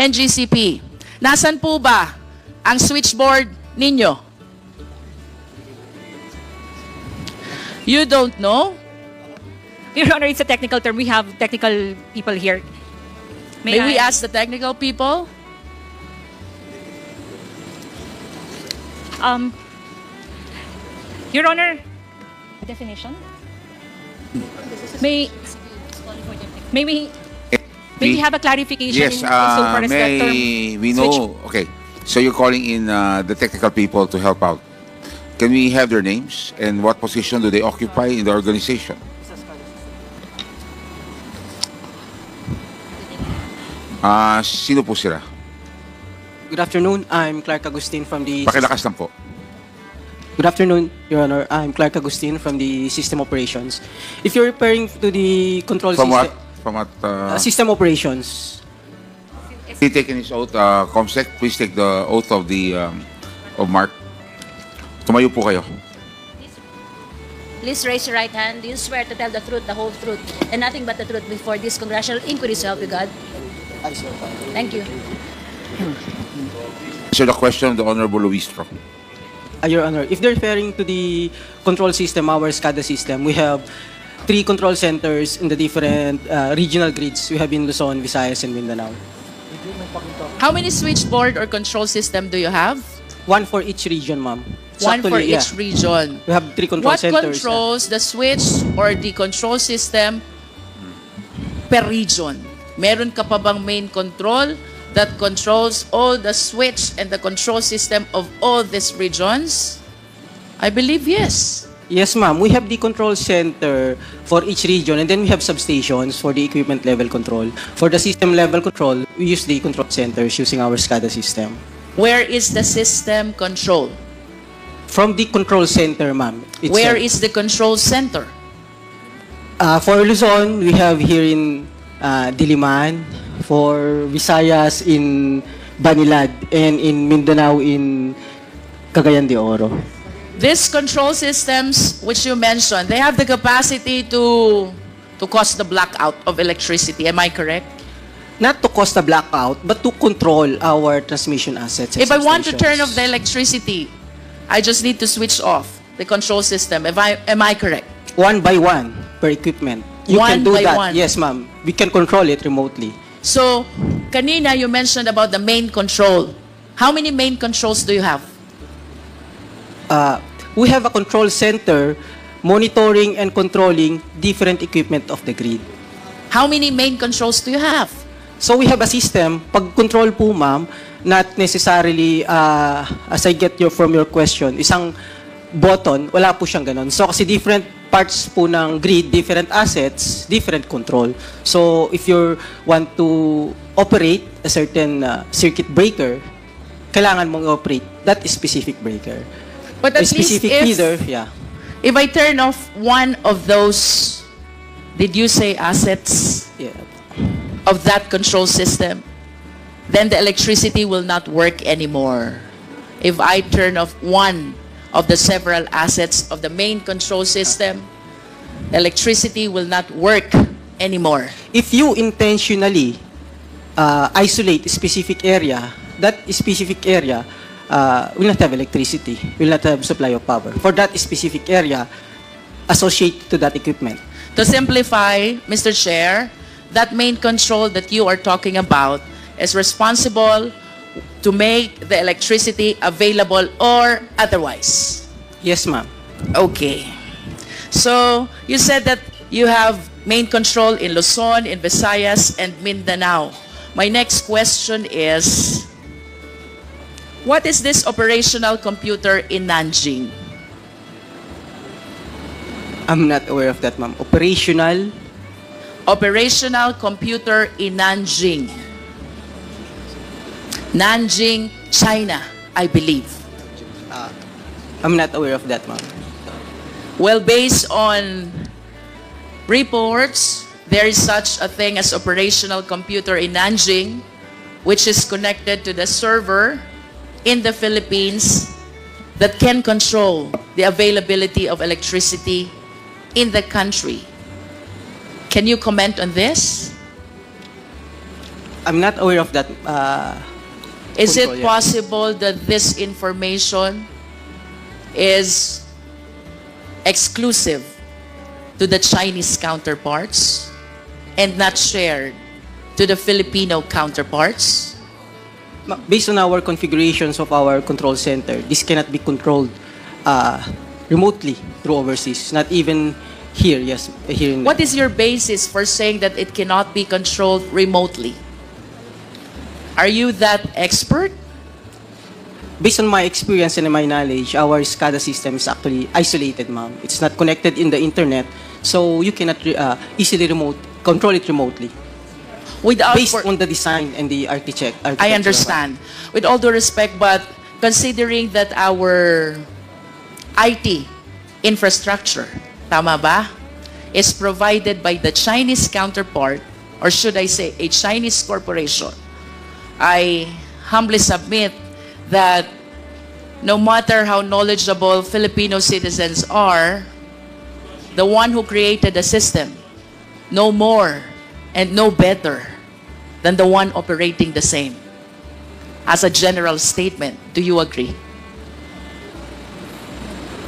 NGCP. Nasaan po ba ang switchboard ninyo? You don't know? Your Honor, it's a technical term. We have technical people here. May we ask the technical people? Your Honor, definition? May we have a clarification? Yes, so far as that term we know. Okay, so you're calling in the technical people to help out. Can we have their names and what position do they occupy in the organization? Sino po sila? Good afternoon. I'm Clark Agustin from the... Pakilakas lang po. Good afternoon, Your Honor. I'm Clark Agustin from the System Operations. If you're referring to the control From system... what? From what? System Operations. He taken his oath, Comsec. Please take the oath of the of Mark. Tumayo po kayo. Please raise your right hand. Do you swear to tell the truth, the whole truth, and nothing but the truth before this congressional inquiry, so help you God? I swear. Thank you. Answer the question of the Honorable Luistro. Your Honor, if they're referring to the control system, our SCADA system, we have 3 control centers in the different regional grids. We have in Luzon, Visayas, and Mindanao. How many switchboard or control system do you have? 1 for each region, ma'am. One for each region. We have 3 control What centers. controls the switch or the control system per region? Meron ka pa bang main control that controls all the switch and the control system of all these regions? I believe yes. Yes, ma'am. We have the control center for each region, and then we have substations for the equipment level control. For the system level control, we use the control centers using our SCADA system. Where is the system control? From the control center, ma'am. Where is the control center? For Luzon, we have here in Diliman. For Visayas, in Banilad. And in Mindanao, in Cagayan de Oro. These control systems, which you mentioned, they have the capacity to cause the blackout of electricity. Am I correct? Not to cause the blackout, but to control our transmission assets. If I want to turn off the electricity, I just need to switch off the control system. Am I correct? 1 by 1 per equipment. You One can do by that. one. Yes, ma'am. We can control it remotely. So, kanina you mentioned about the main control. How many main controls do you have? We have a control center monitoring and controlling different equipment of the grid. How many main controls do you have? So we have a system, pag-control po ma'am, not necessarily, as I get from your question, isang button, wala po siyang ganun. So kasi different parts po ng grid, different assets, different control. So if you want to operate a certain circuit breaker, kailangan mong operate that specific breaker. But at a specific least feeder, yeah. If I turn off one of those, did you say assets? Yeah. Of that control system, then the electricity will not work anymore. If I turn off one of the several assets of the main control system, electricity will not work anymore. If you intentionally isolate a specific area, that specific area will not have electricity, will not have supply of power. For that specific area, associated to that equipment. To simplify, Mr. Chair, that main control that you are talking about is responsible to make the electricity available or otherwise. Yes, ma'am. Okay. So, you said that you have main control in Luzon, in Visayas, and Mindanao. My next question is, what is this operational computer in Nanjing? I'm not aware of that, ma'am. Operational computer in Nanjing. Nanjing, China, I believe. I'm not aware of that, ma'am. Well, based on reports, there is such a thing as operational computer in Nanjing, which is connected to the server in the Philippines that can control the availability of electricity in the country. Can you comment on this? I'm not aware of that. Is it control, yeah. possible that this information is exclusive to the Chinese counterparts and not shared to the Filipino counterparts? Based on our configurations of our control center, this cannot be controlled remotely through overseas. Not even here, yes, here in. What is your basis for saying that it cannot be controlled remotely? Are you that expert? Based on my experience and my knowledge, our SCADA system is actually isolated, ma'am. It's not connected in the internet, so you cannot easily control it remotely. Without Based on the design and the architecture. I understand. With all due respect, but considering that our IT infrastructure, tama ba, is provided by the Chinese counterpart, or should I say a Chinese corporation, I humbly submit that no matter how knowledgeable Filipino citizens are, the one who created the system no more and no better than the one operating the same. As a general statement, do you agree?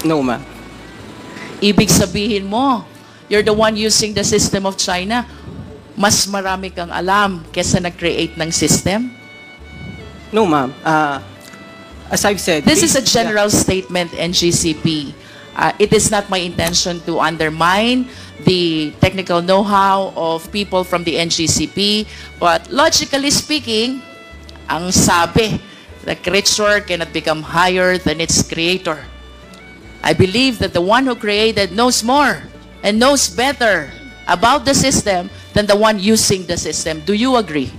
No, ma'am. Ibig sabihin mo, you're the one using the system of China, mas marami kang alam kesa nag-create ng system? No, ma'am. As I've said, This is a general statement, NGCP. It is not my intention to undermine the technical know-how of people from the NGCP, but logically speaking, ang sabi, the creature cannot become higher than its creator. I believe that the one who created knows more and knows better about the system than the one using the system. Do you agree?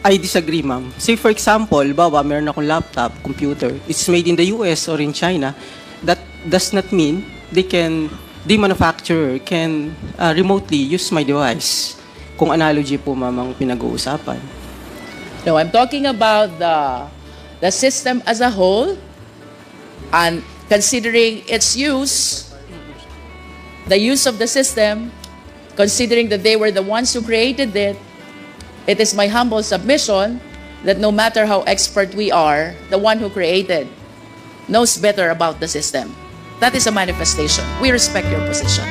I disagree, ma'am. Say for example, bawa, meron akong laptop, computer. It's made in the US or in China. That does not mean the manufacturer can remotely use my device. Kung analogy po, ma'am, ang pinag-uusapan. No, I'm talking about the system as a whole, and considering its use, the use of the system, considering that they were the ones who created it, it is my humble submission that no matter how expert we are, the one who created knows better about the system. That is a manifestation. We respect your position.